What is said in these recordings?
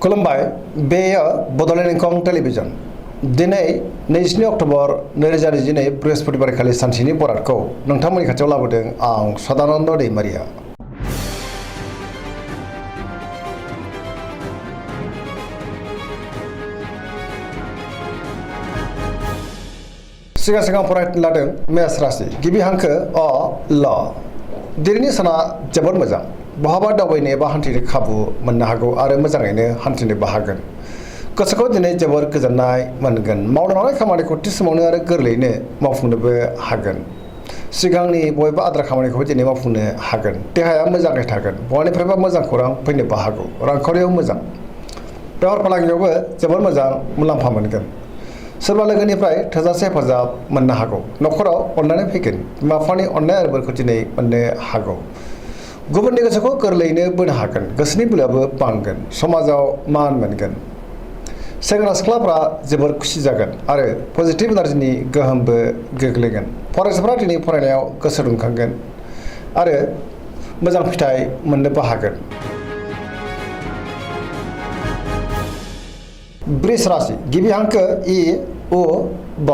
खुलुमबाय बेयो बड'लेण्ड इंखं टेलिभिजन दिनै 22 अक्ट'बर 2022 बृहस्पतिबारखालि सानसेनि बरादखौ नोंथांमोननि खाथियाव लाबोदों आं सदानन्द दैमारिया। सिगां फरायनो लादों मेष राशि गिबि हांखो अ ल दिनैनि साना जोबोद मोजां बहाबा दावबायनो एबा हान्थिनो खाबु मोननो हागौ आरो मोजाङैनो हान्थिनोबो हागोन। गोसोखौ दिनै जोबोर गोजोननाय मोनगोन मावनो लानाय खामानिखौ थि समावनो आरो गोरलैयैनो मावफुंनोबो हागोन। सिगांनि बबेबा आद्रा खामानिखौबो दिनै मावफुंनो हागोन। देहाया मोजाङै थागोन बहानिफ्रायबा मोजां खौरां फैनोबो हागौ। रांखावरियाव मोजां बेफार फालांगियावबो जोबोर मोजां मुलाम्फा मोनगोन। सोरबा लोगोनिफ्राय थोजासे हेफाजाब मोननो हागौ। न'खराव अननानै फैगोन बिमा बिफानि अननाय आरो बोरखौ दिनै मोननो हागौ। गुबुननि गोसोखौ गोरलैयैनो बोनो हागोन। गोसोनि बोलोआबो बांगोन। समाजाव मान मोनगोन। सेंग्रा सिख्लाफ्रा जोबोर खुसि जागोन आरो पजिटिभ एनार्जिनि गोहोमबो गोग्लैगोन। फरायसाफ्रा दिनै फरायनायाव गोसो दुंखांगोन आरो मोजां फिथाइ मोननोबो हागोन। वृष राशि गिबि हांखो इ उ ब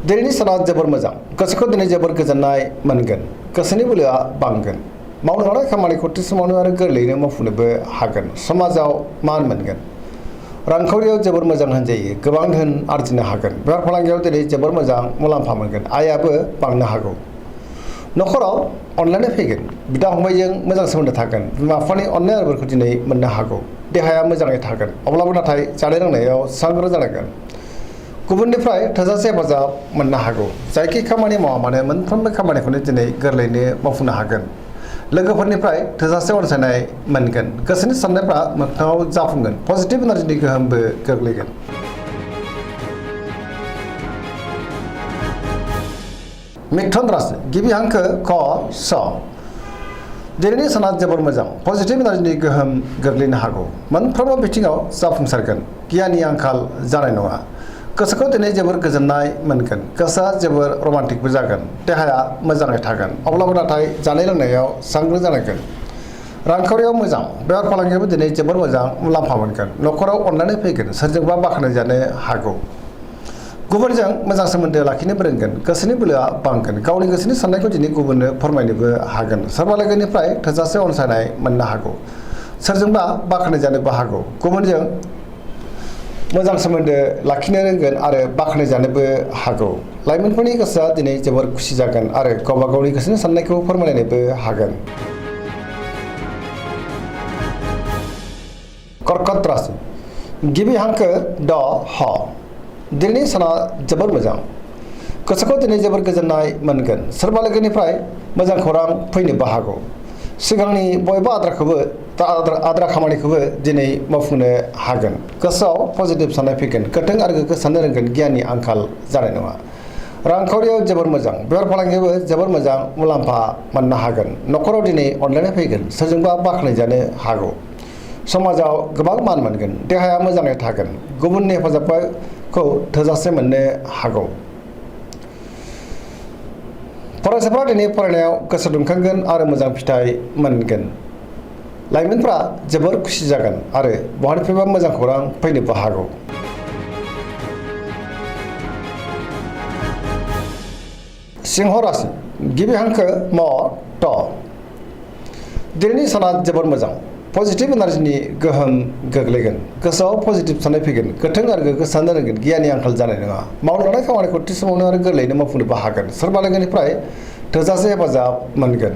दिनैनि साना जोबोर मोजां गोसोखौ दिनै जोबोर गोजोननाय मोनगोन। गोसोनि बोलोआ बांगोन। मावनो लानाय खामानिखौ थि समावनो आरो गोरलैयैनो मावफुंनोबो हागोन। समाजाव मान मोनगोन। रांखावरियाव जोबोर मोजां होनजायो गोबां धोन आरजिनो हागोन। बेफार फालांगियाव दिनै जोबोर मोजां मुलाम्फा मोनगोन। आयाबो बांनो हागौ। न'खराव अनलायनाय फैगोन। बिदा फंबायजों मोजां सोमोन्दो थागोन। बिमा बिफानि अननाय आरो बोरखौ दिनै मोननो हागौ। देहाया मोजाङै थागोन अब्लाबो नाथाय जानाय लोंनायाव सांग्रां जानांगोन। गुबुननिफ्राय थोजासे हेफाजाब मोननो हागौ। जायखि खामानि मावा मानो मोनफ्रोमबो खामानिखौनो दिनै गोरलैयैनो मावफुंनो हागोन। लोगोफोरनिफ्राय थोजासे अनसायनाय मोनगोन। गोसोनि साननायफ्रा मोगथाङाव जाफुंगोन। पजिटिभ एनार्जिनि गोहोमबो गोग्लैगोन। मिथुन राशि गिबि हांखो क स दिनैनि साना जोबोर मोजां पजिटिभ एनार्जिनि गोहोम गोग्लैनो हागौ। मोनफ्रोमबो बिथिङाव जाफुंसारगोन। गियाननि आंखाल जानाय नङा। गोसोखौ दिनै जोबोर गोजोननाय मोनगोन। गोसोआ जोबोर रमान्टिकबो जागोन। देहाया मोजाङै थागोन अब्लाबो नाथाय जानाय लोंनायाव सांग्रां जानांगोन। रांखावरियाव मोजां बेफार फालांगियावबो दिनै जोबोर मोजां मुलाम्फा मोनगोन। न'खराव अननानै फैगोन। सोरजोंबा बाख्नायजानो हागौ। गुबुनजों मोजां सोमोन्दो लाखिनो रोंगोन। गोसोनि बोलोआ बांगोन। गावनि गोसोनि साननायखौ दिनै गुबुननो फोरमायनोबो हागोन। सोरबा लोगोनिफ्राय थोजासे अनसायनाय मोननो हागौ। सोरजोंबा बाख्नायजानोबो हागौ। गुबुनजों मोजां सोमोन्दो लाखिनो रोंगोन आरो बाख्नायजानोबो हागौ। लाइमोनफोरनि गोसोआ दिनै जोबोर खुसि जागोन आरो गावबा गावनि गोसोनि साननायखौ फोरमायलायनोबो हागोन। कर्कट राशि गिबि हांखो ड ह दिनैनि साना जोबोर मोजां गोसोखौ दिनै जोबोर गोजोननाय मोनगोन। सोरबा लोगोनिफ्राय मोजां खौरां फैनोबो हागौ। सिगांनि बबेबा आद्रा खामानिखौबो दिनै मावफुंनो हागोन। गोसोआव पजिटिभ साननाय फैगोन। गोथों आरो गोग्गो साननो रोंगोन। गियाननि आंखाल जानाय नङा। रांखावरियाव जोबोर मोजां बेफार फालांगियावबो जोबोर मोजां मुलाम्फा मोननो हागोन। न'खराव दिनै अनलायनाय फैगोन। सोरजोंबा बाख्नायजानो हागौ। समाजाव गोबां मान मोनगोन। देहाया मोजाङै थागोन। गुबुननि हेफाजाबखौ थोजासे मोननो हागौ। फरायसाफ्रा दिनै फरायनायाव गोसो दुंखांगोन आरो मोजां फिथाइ मोनगोन। लाइमोनफ्रा जोबोर खुसि जागोन आरो बहानिफ्रायबा मोजां खौरां फैनोबो हागौ। सिंह राशि गिबि हांखो म ट दिनैनि साना जोबोर मोजां पजिटिभ एनार्जिनि गोहोम गोग्लैगोन। गोसोआव पजिटिभ साननाय फैगोन। गोथों आरो गोग्गो साननो रोंगोन। गियाननि आंखाल जानाय नङा। मावनो लानाय खामानिखौ थि समावनो आरो गोरलैयैनो मावफुंनोबो हागोन। सोरबा लोगोनिफ्राय थोजासे हेफाजाब मोनगोन।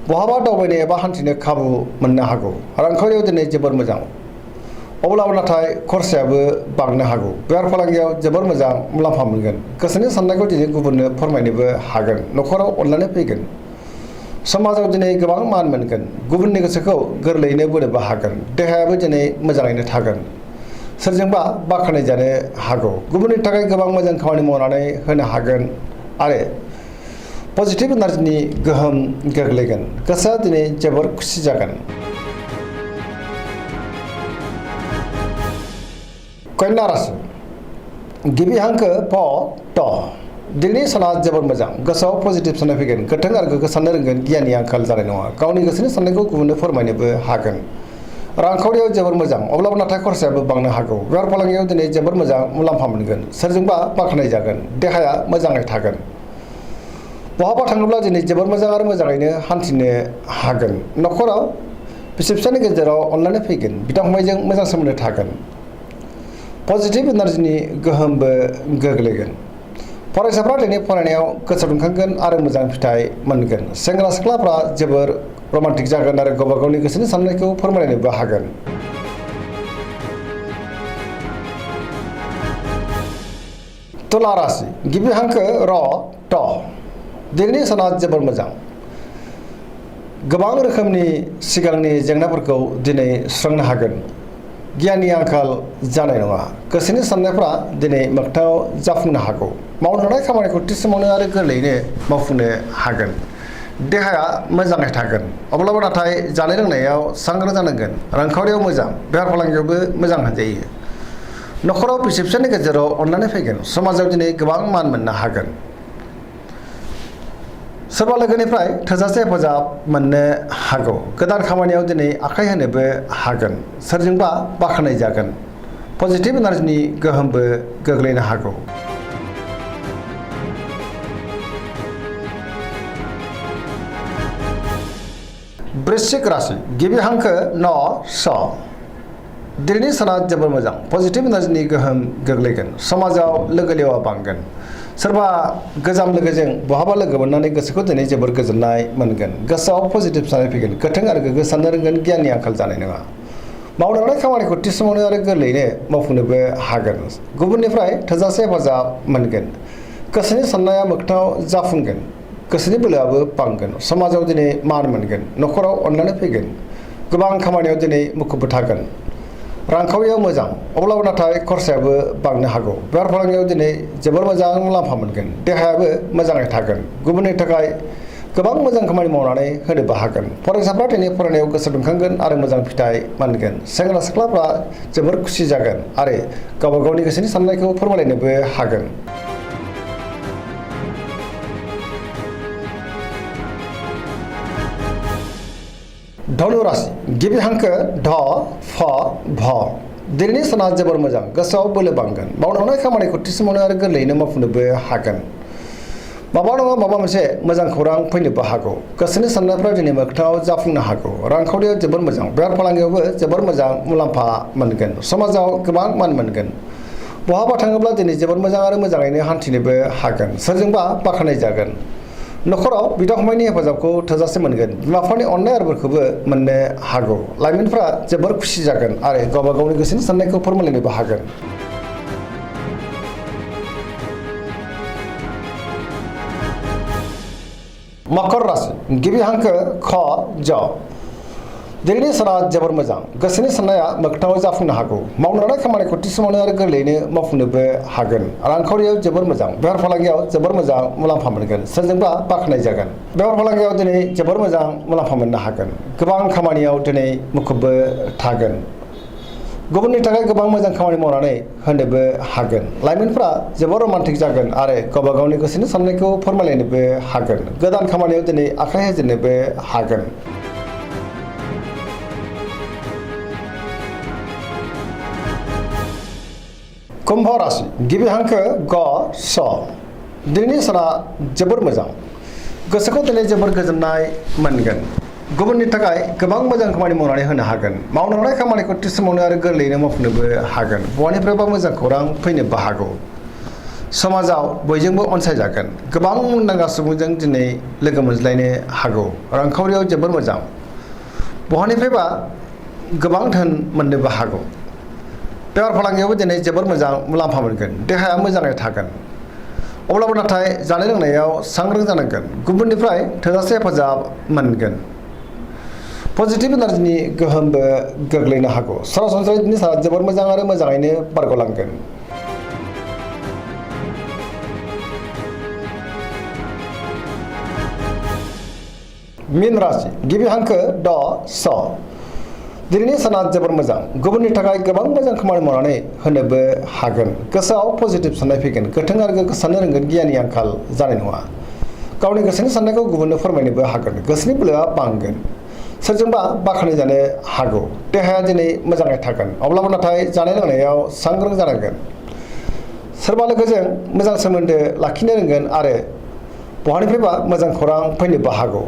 बहाबा दावबायनो एबा हान्थिनो खाबु मोननो हागौ। रांखावरियाव दिनै जोबोर मोजां अब्लाबो नाथाय खरसायाबो बांनो हागौ। बेफार फालांगियाव जोबोर मोजां मुलाम्फा मोनगोन। गोसोनि साननायखौ दिनै गुबुननो फोरमायनोबो हागोन। न'खराव अनलायनाय फैगोन। समाजाव दिनै गोबां मान मोनगोन। गुबुननि गोसोखौ गोरलैयैनो बोनोबो हागोन। देहायाबो दिनै मोजाङैनो थागोन। सोरजोंबा बाख्नायजानो हागौ। गुबुननि थाखाय गोबां मोजां खामानि मावनानै होनो हागोन आरो पजिटिभ एनार्जिनि गोहोम गोग्लैगोन। गोसोआ दिनै जोबोर खुसि जागोन। कन्या राशि गिबि हांखो प ट दिनैनि साना जोबोर मोजां गोसोआव पजिटिभ साननाय फैगोन। गोथों आरो गोग्गो साननो रोंगोन। गियाननि आंखाल जानाय नङा। गावनि गोसोनि साननायखौ गुबुननो फोरमायनोबो हागोन। रांखावरियाव जोबोर मोजां अब्लाबो नाथाय खरसायाबो बांनो हागौ बेफार फालांगियाव दिनै जोबोर मोजां मुलाम्फा मोनगोन सोरजोंबा बाख्नाय जागोन देहाया मोजाङै थागोन बहाबा थाङोब्ला दिनै जोबोर मोजां आरो मोजाङैनो हान्थिनो हागोन न'खराव बिसि फिसायनि गेजेराव अनलायनाय फैगोन बिदा फंबायजों मोजां सोमोन्दो थागोन पजिटिभ एनार्जिनि गोहोमबो गोग्लैगोन फरायसाफ्रा दिनै फरायनायाव गोसो दुंखांगोन आरो मोजां फिथाइ मोनगोन सेंग्रा सिख्लाफ्रा जोबोर रमान्टिक जागोन आरो गावबा गावनि गोसोनि साननायखौ फोरमायलायनोबो हागोन तुला राशि गिबि हांखो र ट दिनैनि साना जोबोर मोजां गोबां रोखोमनि सिगांनि जेंनाफोरखौ दिनै सुस्रांनो हागोन गियाननि आंखाल जानाय नङा गोसोनि साननायफ्रा दिनै मोगथाङाव जाफुंनो हागौ मावनो हानाय खामानिखौ थि समावनो आरो गोरलैयैनो मावफुंनो हागोन देहाया मोजाङै थागोन अब्लाबो नाथाय जानाय लोंनायाव सांग्रां जानांगोन रांखावरियाव मोजां बेफार फालांगियावबो मोजां होनजायो न'खराव बिसि फिसायनि गेजेराव अनलायनाय फैगोन समाजाव दिनै गोबां मान मोननो हागोन सोरबा लोगोनिफ्राय थोजासे हेफाजाब मोननो हागौ गोदान खामानियाव दिनै आखाइ होनोबो हागोन सोरजोंबा बाख्नाय जागोन पजिटिभ एनार्जिनि गोहोमबो गोग्लैनो हागौ वृश्चिक राशि गिबि हांखो न स दिनैनि साना जोबोर मोजां पजिटिभ एनार्जिनि गोहोम गोग्लैगोन समाजाव लोगो लेवा बांगोन सोरबा गोजाम लोगोजों बहाबा लोगो मोननानै गोसोखौ दिनै जोबोर गोजोननाय मोनगोन गोसोआव पजिटिभ साननाय फैगोन गोथों आरो गोग्गो साननो रोंगोन गियाननि आंखाल जानाय नङा मावनो हानाय खामानिखौ थि समावनो आरो गोरलैयैनो मावफुंनोबो हागोन गुबुननिफ्राय थोजासे हेफाजाब मोनगोन गोसोनि साननाया मोगथाङाव जाफुंगोन गोसोनि बोलोआबो बांगोन समाजाव दिनै मान मोनगोन न'खराव अनलायनाय फैगोन गोबां खामानियाव दिनै मुखुबबो थागोन रांखावरियाव मोजां अब्लाबो नाथाय खरसायाबो बांनो हागौ बेफार फालांगियाव दिनै जोबोर मोजां मुलाम्फा मोनगोन देहायाबो मोजाङै थागोन गुबुननि थाखाय गोबां मोजां खामानि मावनानै होनोबो हागोन फरायसाफ्रा दिनै फरायनायाव गोसो दुंखांगोन आरो मोजां फिथाइ मोनगोन सेंग्रा सिख्लाफ्रा जोबोर खुसि जागोन आरो गावबा गावनि गोसोनि साननायखौ फोरमायलायनोबो हागोन धनु राशि गिबि हांखो ध फ भ दिनैनि साना जोबोर मोजां गोसोआव बोलो बांगोन मावनो हानाय खामानिखौ थि समावनो आरो गोरलैयैनो मावफुंनोबो हागोन माबा नङा माबा मोनसे मोजां खौरां फैनोबो हागौ गोसोनि साननायफ्रा दिनै मोगथाङाव जाफुंनो हागौ रांखावरियाव जोबोर मोजां बेफार फालांगियावबो जोबोर मोजां मुलाम्फा मोनगोन समाजाव गोबां मान मोनगोन बहाबा थाङोब्ला दिनै जोबोर मोजां आरो मोजाङैनो हान्थिनोबो हागोन सोरजोंबा बाख्नाय जागोन न'खराव बिदा फंबायनि हेफाजाबखौ थोजासे मोनगोन बिमा बिफानि अननाय आरोफोरखौबो मोननो हागौ लाइमोनफ्रा जोबोर खुसि जागोन आरो गावबा गावनि गोसोनि साननायखौ फोरमायलायनोबो हागोन मकर राशि गिबि हांखो ख ज दिनैनि साना जोबोर मोजां गोसोनि साननाया मोगथाङाव जाफुंनो हागौ मावनो हानाय खामानिखौ थि समावनो आरो गोरलैयैनो मावफुंनोबो हागोन रांखावरियाव जोबोर मोजां बेफार फालांगियाव जोबोर मोजां मुलाम्फा मोनगोन सोरजोंबा बाख्नाय जागोन बेफार फालांगियाव दिनै जोबोर मोजां मुलाम्फा मोननो हागोन गोबां खामानियाव दिनै मुखुबबो थागोन गुबुननि थाखाय गोबां मोजां खामानि मावनानै होनोबो हागोन लाइमोनफ्रा जोबोर रमान्टिक जागोन आरो गावबा गावनि गोसोनि साननायखौ फोरमायलायनोबो हागोन गोदान खामानियाव दिनै आखाइ होजेननोबो हागोन कुम्भ राशि गिबि हांखो ग स दिनैनि साना जोबोर मोजां गोसोखौ दिनै जोबोर गोजोननाय मोनगोन गुबुननि थाखाय गोबां मोजां खामानि मावनानै होनो हागोन मावनो हानाय खामानिखौ थि समावनो आरो गोरलैयैनो मावफुंनोबो हागोन बहानिफ्रायबा मोजां खौरां फैनोबो हागौ समाजाव बयजोंबो अनसायजागोन गोबां मुंदांखा सुबुंजों दिनै लोगो मोनज्लायनो हागौ रांखावरियाव जोबोर मोजां बहानिफ्रायबा गोबां धोन मोननोबो हागौ बेफार फालांगियावबो दिनै जोबोर मोजां मुलाम्फा मोनगोन देहाया मोजाङै थागोन अब्लाबो नाथाय जानाय लोंनायाव सांग्रां जानांगोन गुबुननिफ्राय थोजासे हेफाजाब मोनगोन पजिटिभ एनार्जिनि गोहोमबो गोग्लैनो हागौ सरासनस्रायै दिनै साना जोबोर मोजां आरो मोजाङैनो बारग'लांगोन मीन राशि गिबि हांखो ड स दिनैनि साना जोबोर मोजां गुबुननि थाखाय गोबां मोजां खामानि मावनानै होनोबो हागोन गोसोआव पजिटिभ साननाय फैगोन गोथों आरो गोग्गो साननो रोंगोन गियाननि आंखाल जानाय नङा गावनि गोसोनि साननायखौ गुबुननो फोरमायनोबो हागोन गोसोनि बोलोआ बांगोन सोरजोंबा बाखनाय जानो हागौ देहाया दिनै मोजाङै थागोन अब्लाबो नाथाय जानाय लोंनायाव सांग्रां जानांगोन सोरबा लोगोजों मोजां सोमोन्दो लाखिनो रोंगोन आरो बहानिफ्रायबा मोजां खौरां फैनोबो हागौ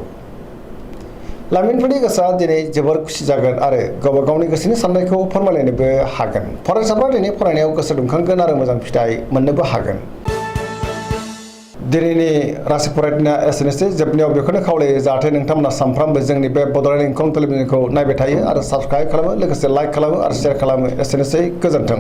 लाइमोनफोरनि गोसोआ दिनै जोबोर खुसि जागोन आरो गावबा गावनि गोसोनि साननायखौ फोरमायलायनोबो हागोन फरायसाफ्रा दिनै फरायनायाव गोसो दुंखांगोन आरो मोजां फिथाइ मोननोबो हागोन दिनैनि राशि फरायनाया एसेनोसै जोबनायाव बेखौनो खावलायो जाहाथे नोंथांमोना सानफ्रामबो जोंनि बे बड'लेण्ड इंखं टेलिभिजनखौ नायबाय थायो आरो साबस्क्राइब खालामो लोगोसे लाइक खालामो आरो शेयार खालामो एसेनोसै गोजोन्थों